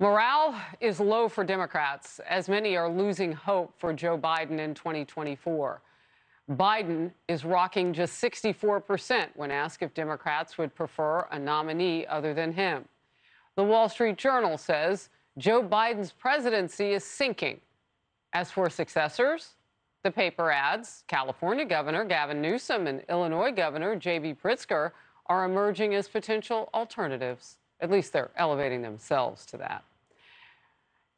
Morale is low for Democrats, as many are losing hope for Joe Biden in 2024. Biden is rocking just 64% when asked if Democrats would prefer a nominee other than him. The Wall Street Journal says Joe Biden's presidency is sinking. As for successors, the paper adds California Governor Gavin Newsom and Illinois Governor J.B. Pritzker are emerging as potential alternatives. At least they're elevating themselves to that.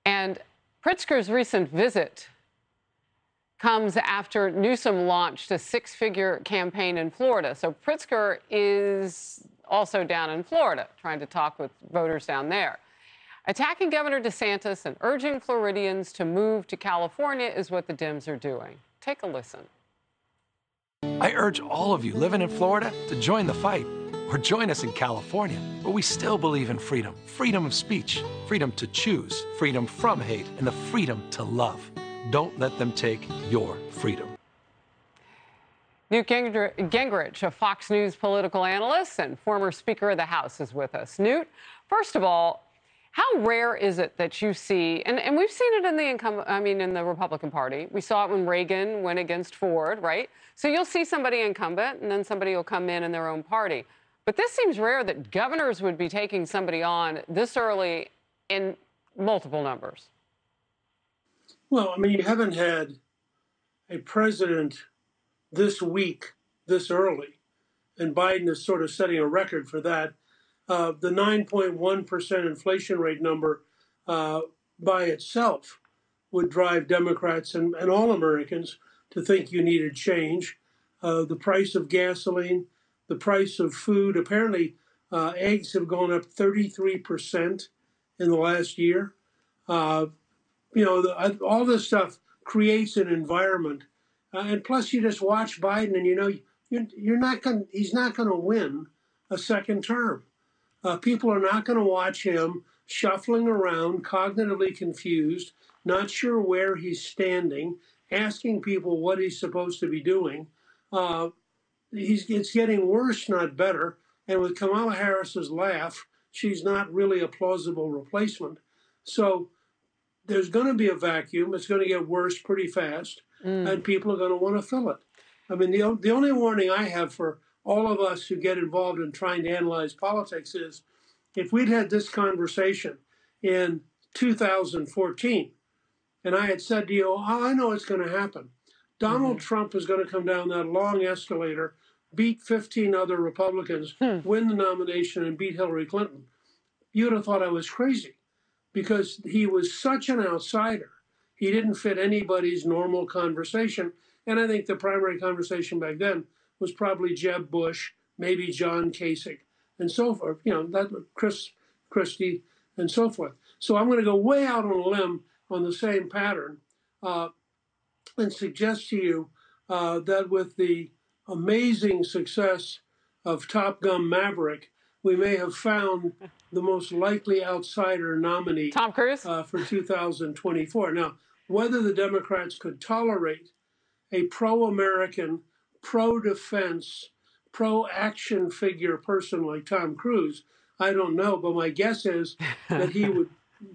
And Pritzker's recent visit comes after Newsom launched a six-figure campaign in Florida. So Pritzker is also down in Florida, trying to talk with voters down there. Attacking Governor DeSantis and urging Floridians to move to California is what the Dems are doing. Take a listen. I urge all of you living in Florida to join the fight or join us in California, where we still believe in freedom. Freedom of speech, freedom to choose, freedom from hate, and the freedom to love. Don't let them take your freedom. Newt Gingrich, a Fox News political analyst and former Speaker of the House, is with us. Newt, first of all, how rare is it that you see, and we've seen it in the Republican Party. We saw it when Reagan went against Ford, right? So you'll see somebody incumbent, and then somebody will come in their own party. But this seems rare that governors would be taking somebody on this early in multiple numbers. Well, I mean, you haven't had a president this weak, this early, and Biden is sort of setting a record for that. The 9.1% inflation rate number by itself would drive Democrats and all Americans to think you needed change. The price of gasoline, the price of food, apparently eggs have gone up 33% in the last year. All this stuff creates an environment. And plus, you just watch Biden and he's not going to win a second term. People are not going to watch him shuffling around, cognitively confused, not sure where he's standing, asking people what he's supposed to be doing. It's getting worse, not better. And with Kamala Harris's laugh, she's not really a plausible replacement. So there's going to be a vacuum. It's going to get worse pretty fast, and people are going to want to fill it. I mean, the only warning I have for all of us who get involved in trying to analyze politics is if we'd had this conversation in 2014, and I had said to you, oh, I know it's going to happen. Donald Trump is going to come down that long escalator, beat 15 other Republicans, win the nomination, and beat Hillary Clinton. You would have thought I was crazy because he was such an outsider. He didn't fit anybody's normal conversation. And I think the primary conversation back then was probably Jeb Bush, maybe John Kasich, and so forth. Chris Christie, and so forth. So I'm going to go way out on a limb on the same pattern and suggest to you that with the amazing success of Top Gun Maverick, we may have found the most likely outsider nominee, Tom Cruise, for 2024. Now, whether the Democrats could tolerate a pro-American, pro-defense, pro-action figure person like Tom Cruise, I don't know. But my guess is that he would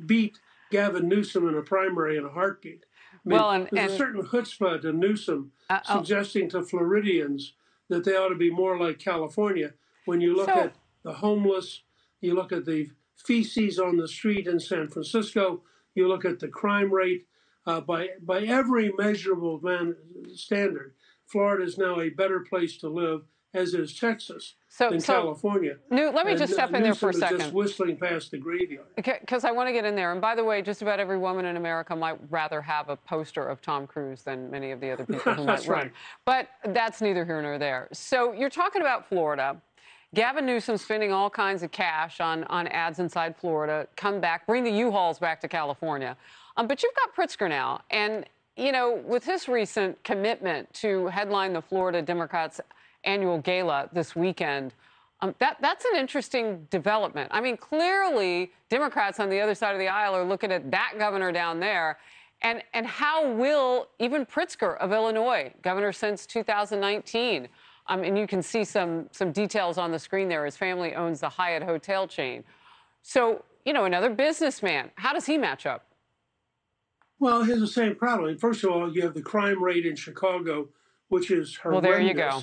beat Gavin Newsom in a primary in a heartbeat. There's a certain chutzpah to Newsom suggesting to Floridians that they ought to be more like California. When you look at the homeless, you look at the feces on the street in San Francisco, you look at the crime rate, by every measurable standard, Florida is now a better place to live, as is Texas and California. Newt, let me just step in there for a second. Just whistling past the graveyard. Because I want to get in there. And by the way, just about every woman in America might rather have a poster of Tom Cruise than many of the other people who might run. But that's neither here nor there. So you're talking about Florida. Gavin Newsom spending all kinds of cash on ads inside Florida. Come back, bring the U-Hauls back to California. But you've got Pritzker now. And, with his recent commitment to headline the Florida Democrats' annual gala this weekend, that's an interesting development. I mean, clearly, Democrats on the other side of the aisle are looking at that governor down there. And how will even Pritzker of Illinois, governor since 2019, and you can see some details on the screen there. His family owns the Hyatt hotel chain. So another businessman. How does he match up? Well, here's the same problem. First of all, you have the crime rate in Chicago, which is horrendous. Well, there you go.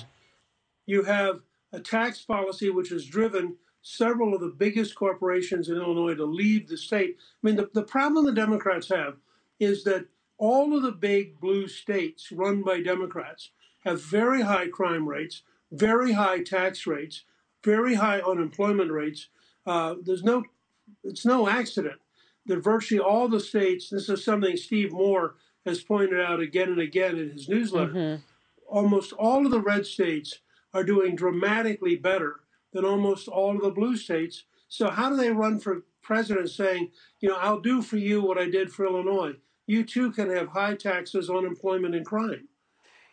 You have a tax policy which has driven several of the biggest corporations in Illinois to leave the state. I mean, the problem the Democrats have is that all of the big blue states run by Democrats have very high crime rates, very high tax rates, very high unemployment rates. It's no accident that virtually all the states, this is something Steve Moore has pointed out again and again in his newsletter, almost all of the red states are doing dramatically better than almost all of the blue states. So how do they run for president saying, I'll do for you what I did for Illinois? You too can have high taxes, unemployment, and crime.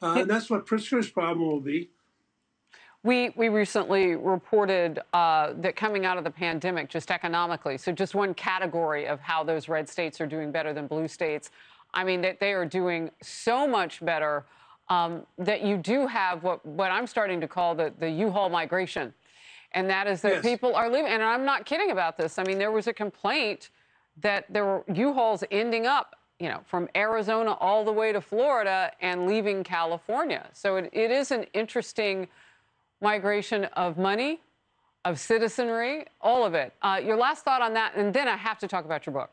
And that's what Pritzker's problem will be. We recently reported that coming out of the pandemic, just economically, so just one category of how those red states are doing better than blue states, I mean, that they are doing so much better that you do have what I'm starting to call the U-Haul migration. And that is that people are leaving. And I'm not kidding about this. I mean, there was a complaint that there were U-Hauls ending up, from Arizona all the way to Florida and leaving California. So it is an interesting migration of money, of citizenry, all of it. Your last thought on that, and then I have to talk about your book.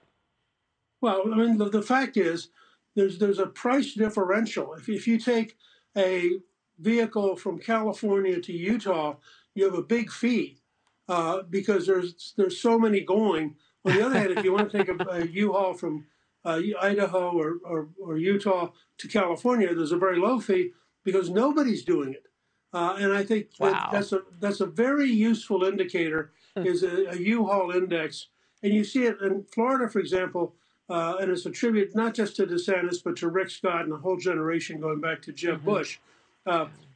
Well, I mean, the fact is there's a price differential. If you take a vehicle from California to Utah, you have a big fee because there's so many going. On the other hand, if you want to take a U-Haul from Idaho or Utah to California, there's a very low fee because nobody's doing it. And I think that's a very useful indicator is a U-Haul index. And you see it in Florida, for example, and it's a tribute not just to DeSantis, but to Rick Scott and a whole generation going back to Jeb Bush.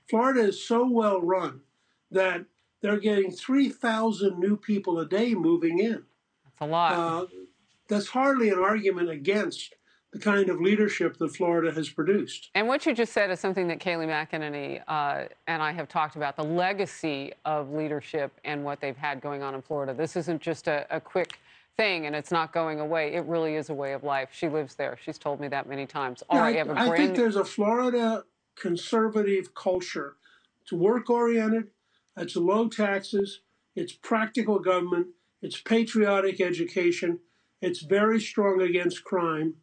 Florida is so well run that they're getting 3,000 new people a day moving in. That's a lot. That's hardly an argument against the kind of leadership that Florida has produced. And what you just said is something that Kayleigh McEnany and I have talked about, the legacy of leadership and what they've had going on in Florida. This isn't just a quick thing, and it's not going away. It really is a way of life. She lives there. She's told me that many times. I think there's a Florida conservative culture. It's work-oriented. It's low taxes. It's practical government. It's patriotic education. It's very strong against crime.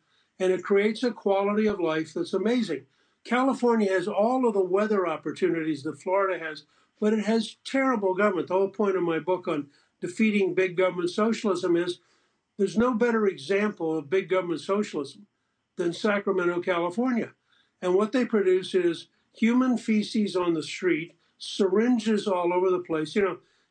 And it creates a quality of life that's amazing. California has all of the weather opportunities that Florida has, but it has terrible government. The whole point of my book on defeating big government socialism is there's no better example of big government socialism than Sacramento, California. And what they produce is human feces on the street, syringes all over the place.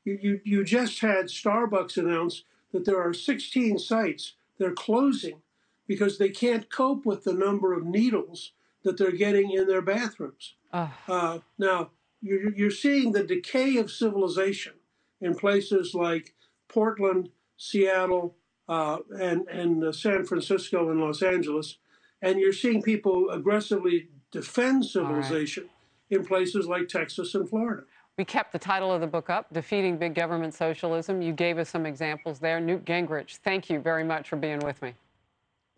You just had Starbucks announce that there are 16 sites they're closing because they can't cope with the number of needles that they're getting in their bathrooms. Now, you're seeing the decay of civilization in places like Portland, Seattle, and San Francisco and Los Angeles. And you're seeing people aggressively defend civilization in places like Texas and Florida. We kept the title of the book up, Defeating Big Government Socialism. You gave us some examples there. Newt Gingrich, thank you very much for being with me.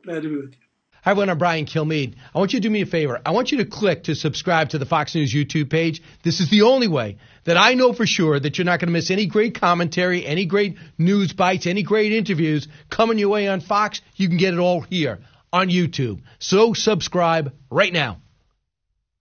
Glad to be with you. Hi, everyone. I'm Brian Kilmeade. I want you to do me a favor. I want you to click to subscribe to the Fox News YouTube page. This is the only way that I know for sure that you're not going to miss any great commentary, any great news bites, any great interviews coming your way on Fox. You can get it all here on YouTube. So subscribe right now.